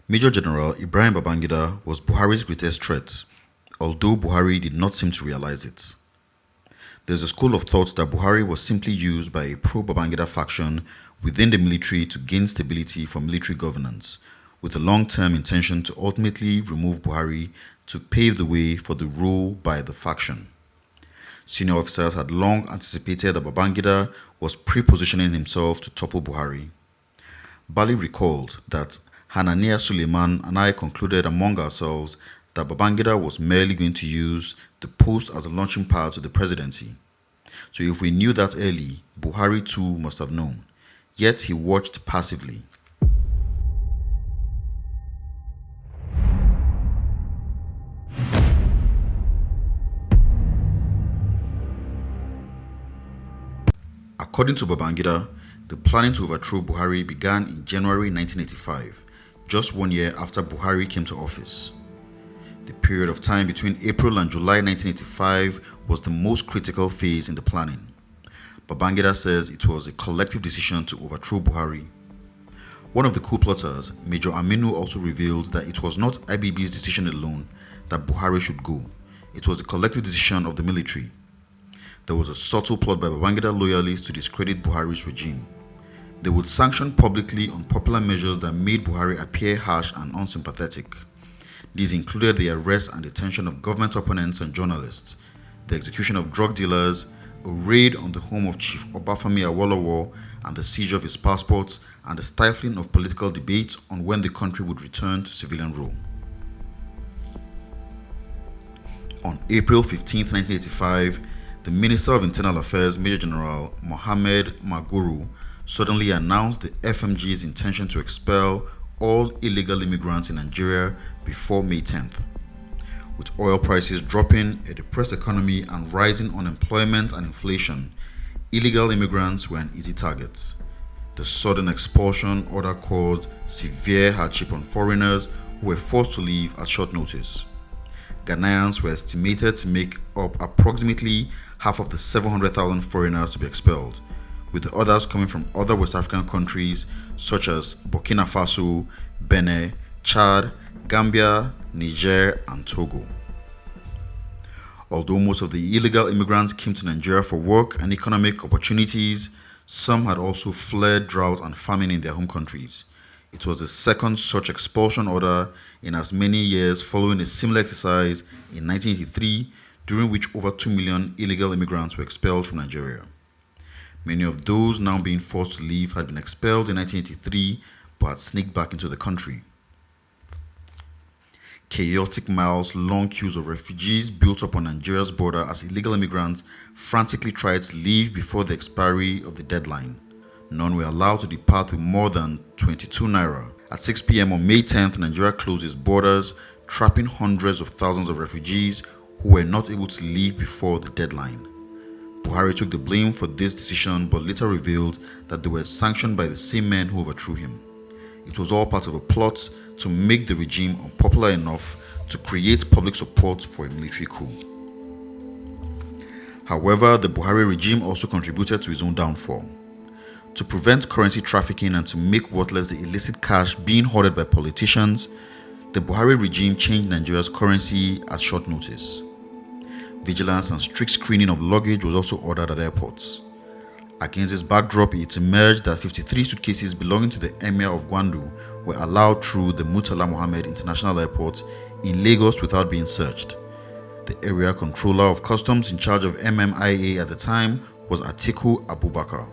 Major General Ibrahim Babangida was Buhari's greatest threat, although Buhari did not seem to realize it. There's a school of thought that Buhari was simply used by a pro-Babangida faction within the military to gain stability for military governance, with a long-term intention to ultimately remove Buhari to pave the way for the rule by the faction. Senior officers had long anticipated that Babangida was pre-positioning himself to topple Buhari. Bali recalled that Hanania Suleiman and I concluded among ourselves that Babangida was merely going to use the post as a launching pad to the presidency. So if we knew that early, Buhari too must have known. Yet he watched passively. According to Babangida, the planning to overthrow Buhari began in January 1985, just 1 year after Buhari came to office. The period of time between April and July 1985 was the most critical phase in the planning. Babangida says it was a collective decision to overthrow Buhari. One of the coup plotters, Major Aminu, also revealed that it was not IBB's decision alone that Buhari should go. It was a collective decision of the military. There was a subtle plot by Babangida loyalists to discredit Buhari's regime. They would sanction publicly unpopular measures that made Buhari appear harsh and unsympathetic. These included the arrest and detention of government opponents and journalists, the execution of drug dealers, a raid on the home of Chief Obafemi Awolowo and the seizure of his passports, and the stifling of political debate on when the country would return to civilian rule. On April 15, 1985, the Minister of Internal Affairs, Major General Muhammadu Buhari, suddenly announced the FMG's intention to expel all illegal immigrants in Nigeria before May 10th. With oil prices dropping, a depressed economy, and rising unemployment and inflation, illegal immigrants were an easy target. The sudden expulsion order caused severe hardship on foreigners who were forced to leave at short notice. Ghanaians were estimated to make up approximately half of the 700,000 foreigners to be expelled, with the others coming from other West African countries such as Burkina Faso, Benin, Chad, Gambia, Niger, and Togo. Although most of the illegal immigrants came to Nigeria for work and economic opportunities, some had also fled drought and famine in their home countries. It was the second such expulsion order in as many years, following a similar exercise in 1983, during which over 2 million illegal immigrants were expelled from Nigeria. Many of those now being forced to leave had been expelled in 1983 but had sneaked back into the country. Chaotic miles, long queues of refugees built up on Nigeria's border as illegal immigrants frantically tried to leave before the expiry of the deadline. None were allowed to depart with more than 22 naira. At 6 p.m. on May 10th, Nigeria closed its borders, trapping hundreds of thousands of refugees who were not able to leave before the deadline. Buhari took the blame for this decision but later revealed that they were sanctioned by the same men who overthrew him. It was all part of a plot to make the regime unpopular enough to create public support for a military coup. However, the Buhari regime also contributed to his own downfall. To prevent currency trafficking and to make worthless the illicit cash being hoarded by politicians, the Buhari regime changed Nigeria's currency at short notice. Vigilance and strict screening of luggage was also ordered at airports. Against this backdrop, it emerged that 53 suitcases belonging to the Emir of Gwandu were allowed through the Murtala Mohammed International Airport in Lagos without being searched. The area controller of customs in charge of MMIA at the time was Atiku Abubakar.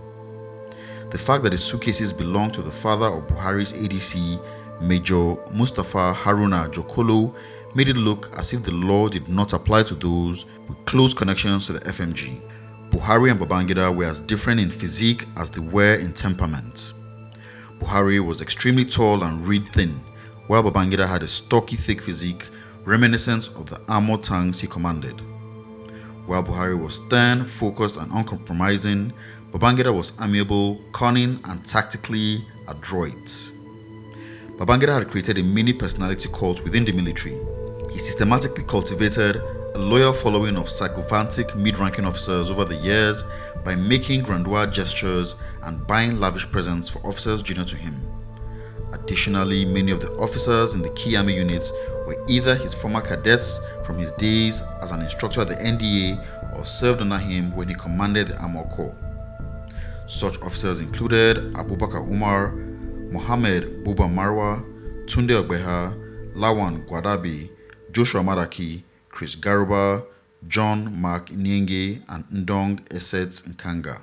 The fact that the suitcases belonged to the father of Buhari's ADC, Major Mustapha Haruna Jokolo, made it look as if the law did not apply to those with close connections to the FMG. Buhari and Babangida were as different in physique as they were in temperament. Buhari was extremely tall and reed thin, while Babangida had a stocky, thick physique reminiscent of the armored tanks he commanded. While Buhari was stern, focused, and uncompromising, Babangida was amiable, cunning, and tactically adroit. Babangida had created a mini personality cult within the military. He systematically cultivated a loyal following of sycophantic mid-ranking officers over the years by making grandeur gestures and buying lavish presents for officers junior to him. Additionally, many of the officers in the key army units were either his former cadets from his days as an instructor at the NDA or served under him when he commanded the Armored Corps. Such officers included Abubakar Umar, Mohammed Buba Marwa, Tunde Ogbeha, Lawan Gwadabi, Joshua Madaki, Chris Garuba, John Mark Nyenge, and Ndong Esset Nkanga.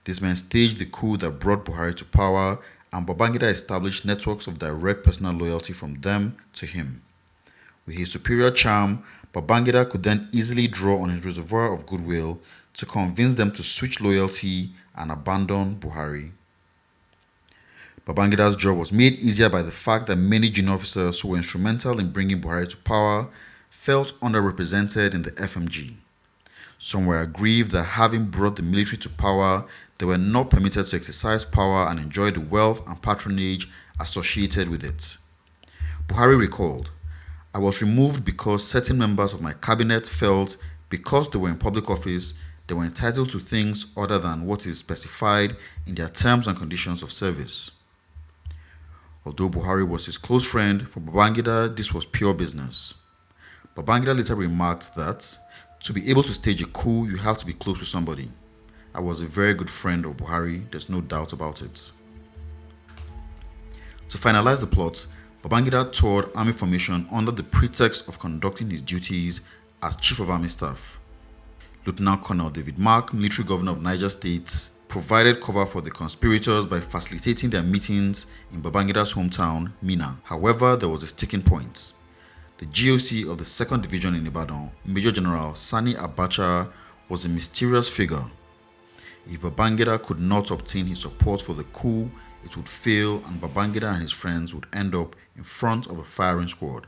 These men staged the coup that brought Buhari to power, and Babangida established networks of direct personal loyalty from them to him. With his superior charm, Babangida could then easily draw on his reservoir of goodwill to convince them to switch loyalty and abandon Buhari. Babangida's job was made easier by the fact that many junior officers who were instrumental in bringing Buhari to power felt underrepresented in the FMG. Some were aggrieved that having brought the military to power, they were not permitted to exercise power and enjoy the wealth and patronage associated with it. Buhari recalled, "I was removed because certain members of my cabinet felt because they were in public office, they were entitled to things other than what is specified in their terms and conditions of service." Although Buhari was his close friend, for Babangida this was pure business. Babangida later remarked that, "To be able to stage a coup, you have to be close to somebody. I was a very good friend of Buhari, there's no doubt about it." To finalize the plot, Babangida toured army formation under the pretext of conducting his duties as Chief of Army Staff. Lieutenant Colonel David Mark, military governor of Niger State, provided cover for the conspirators by facilitating their meetings in Babangida's hometown, Mina. However, there was a sticking point. The GOC of the 2nd Division in Ibadan, Major General Sani Abacha, was a mysterious figure. If Babangida could not obtain his support for the coup, it would fail and Babangida and his friends would end up in front of a firing squad.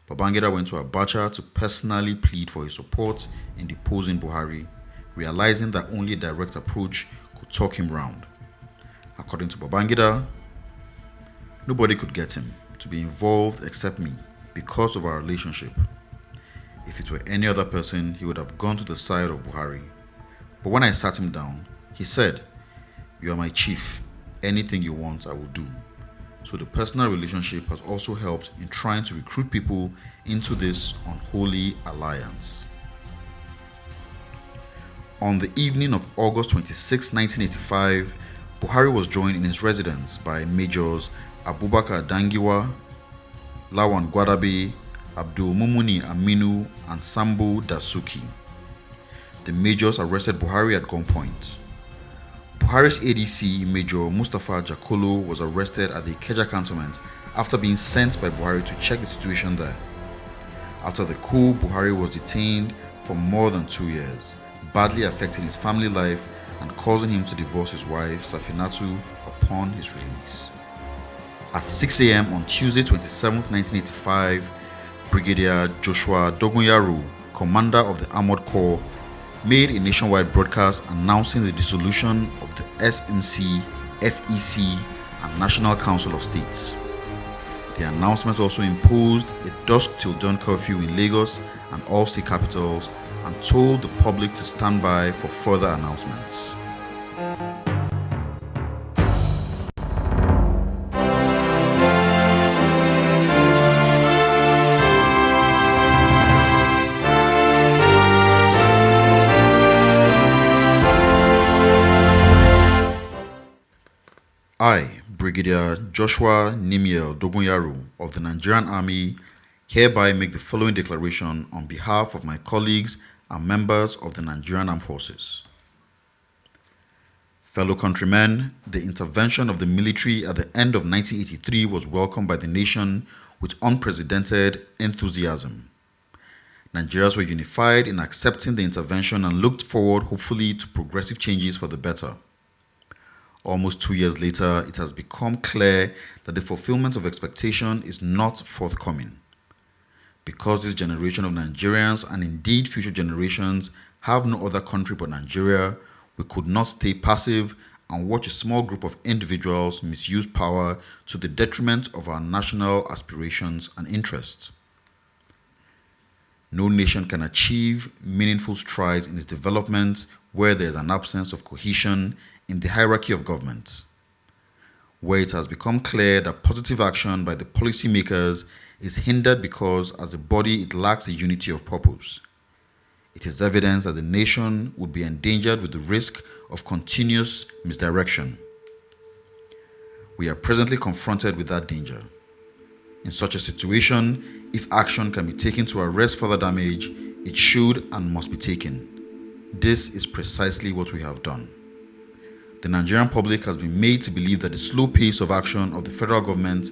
Babangida went to Abacha to personally plead for his support in deposing Buhari, realizing that only a direct approach could talk him round. According to Babangida, "Nobody could get him to be involved except me because of our relationship. If it were any other person, he would have gone to the side of Buhari. But when I sat him down, he said, 'You are my chief. Anything you want, I will do.' So the personal relationship has also helped in trying to recruit people into this unholy alliance." On the evening of August 26, 1985, Buhari was joined in his residence by Majors Abubakar Dangiwa, Lawan Gwadabe, Abdul Mumuni Aminu, and Sambo Dasuki. The majors arrested Buhari at gunpoint. Buhari's ADC, Major Mustafa Jakolo, was arrested at the Ikeja cantonment after being sent by Buhari to check the situation there. After the coup, Buhari was detained for more than 2 years, badly affecting his family life and causing him to divorce his wife, Safinatu, upon his release. At 6 a.m. on Tuesday, 27th, 1985, Brigadier Joshua Dogunyaru, commander of the Armored Corps, made a nationwide broadcast announcing the dissolution of the SMC, FEC, and National Council of States. The announcement also imposed a dusk till dawn curfew in Lagos and all state capitals and told the public to stand by for further announcements. I, Brigadier Joshua Nimiel Dogunyaru of the Nigerian Army, hereby make the following declaration on behalf of my colleagues and members of the Nigerian Armed Forces. Fellow countrymen, the intervention of the military at the end of 1983 was welcomed by the nation with unprecedented enthusiasm. Nigerians were unified in accepting the intervention and looked forward hopefully to progressive changes for the better. Almost 2 years later, it has become clear that the fulfillment of expectation is not forthcoming. Because this generation of Nigerians and indeed future generations have no other country but Nigeria, we could not stay passive and watch a small group of individuals misuse power to the detriment of our national aspirations and interests. No nation can achieve meaningful strides in its development where there is an absence of cohesion in the hierarchy of government. where it has become clear that positive action by the policymakers is hindered because, as a body, it lacks a unity of purpose. It is evidence that the nation would be endangered with the risk of continuous misdirection. We are presently confronted with that danger. In such a situation, if action can be taken to arrest further damage, it should and must be taken. This is precisely what we have done. The Nigerian public has been made to believe that the slow pace of action of the federal government,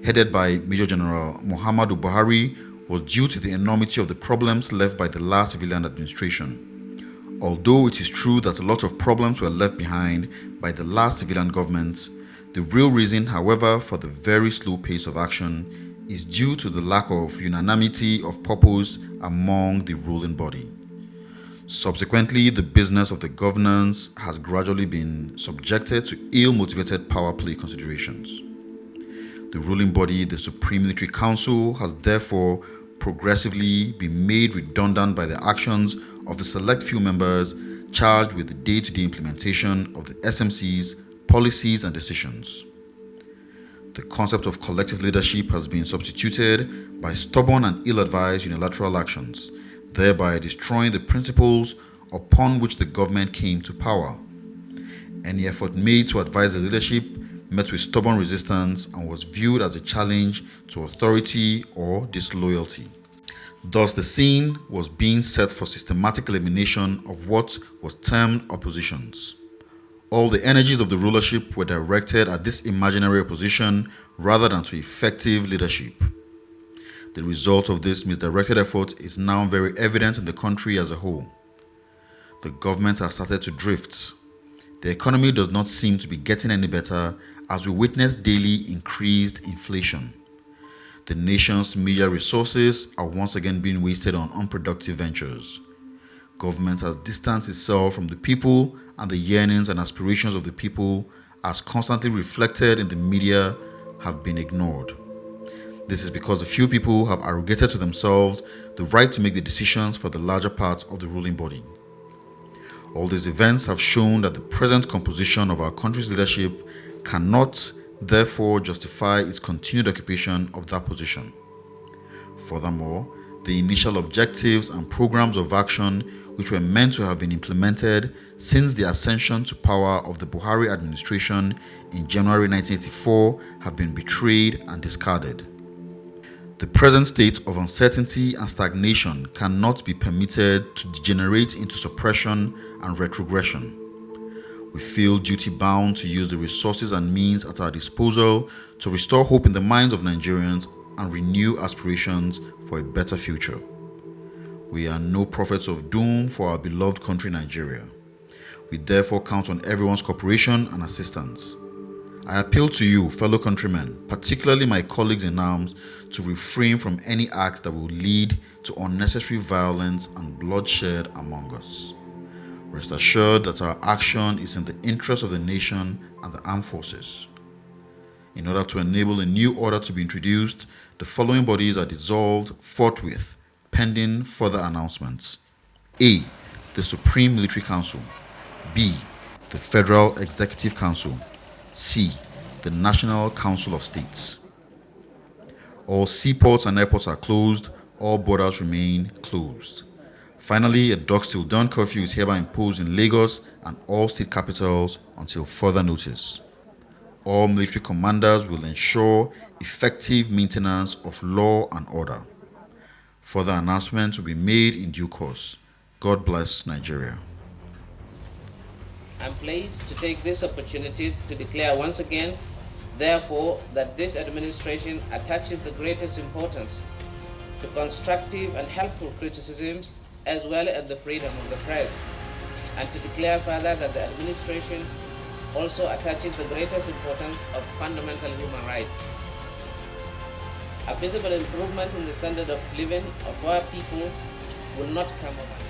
headed by Major General Muhammadu Buhari, was due to the enormity of the problems left by the last civilian administration. Although it is true that a lot of problems were left behind by the last civilian government, the real reason, however, for the very slow pace of action is due to the lack of unanimity of purpose among the ruling body. Subsequently, the business of the governance has gradually been subjected to ill-motivated power play considerations. The ruling body, the Supreme Military Council, has therefore progressively been made redundant by the actions of the select few members charged with the day-to-day implementation of the SMC's policies and decisions. The concept of collective leadership has been substituted by stubborn and ill-advised unilateral actions, thereby destroying the principles upon which the government came to power. Any effort made to advise the leadership met with stubborn resistance and was viewed as a challenge to authority or disloyalty. Thus, the scene was being set for systematic elimination of what was termed oppositions. All the energies of the rulership were directed at this imaginary opposition rather than to effective leadership. The result of this misdirected effort is now very evident in the country as a whole. The government has started to drift. The economy does not seem to be getting any better as we witness daily increased inflation. The nation's major resources are once again being wasted on unproductive ventures. Government has distanced itself from the people, and the yearnings and aspirations of the people, as constantly reflected in the media, have been ignored. This is because a few people have arrogated to themselves the right to make the decisions for the larger part of the ruling body. All these events have shown that the present composition of our country's leadership cannot, therefore, justify its continued occupation of that position. Furthermore, the initial objectives and programs of action which were meant to have been implemented since the ascension to power of the Buhari administration in January 1984 have been betrayed and discarded. The present state of uncertainty and stagnation cannot be permitted to degenerate into suppression and retrogression. We feel duty-bound to use the resources and means at our disposal to restore hope in the minds of Nigerians and renew aspirations for a better future. We are no prophets of doom for our beloved country, Nigeria. We therefore count on everyone's cooperation and assistance. I appeal to you, fellow countrymen, particularly my colleagues in arms, to refrain from any acts that will lead to unnecessary violence and bloodshed among us. Rest assured that our action is in the interest of the nation and the armed forces. In order to enable a new order to be introduced, the following bodies are dissolved forthwith, pending further announcements. A. The Supreme Military Council. B. The Federal Executive Council. C. The National Council of States. All seaports and airports are closed. All borders remain closed. Finally, a dusk till dawn curfew is hereby imposed in Lagos and all state capitals until further notice. All military commanders will ensure effective maintenance of law and order. Further announcements will be made in due course. God bless Nigeria. I'm pleased to take this opportunity to declare once again, therefore, that this administration attaches the greatest importance to constructive and helpful criticisms as well as the freedom of the press, and to declare further that the administration also attaches the greatest importance of fundamental human rights. A visible improvement in the standard of living of our people will not come overnight.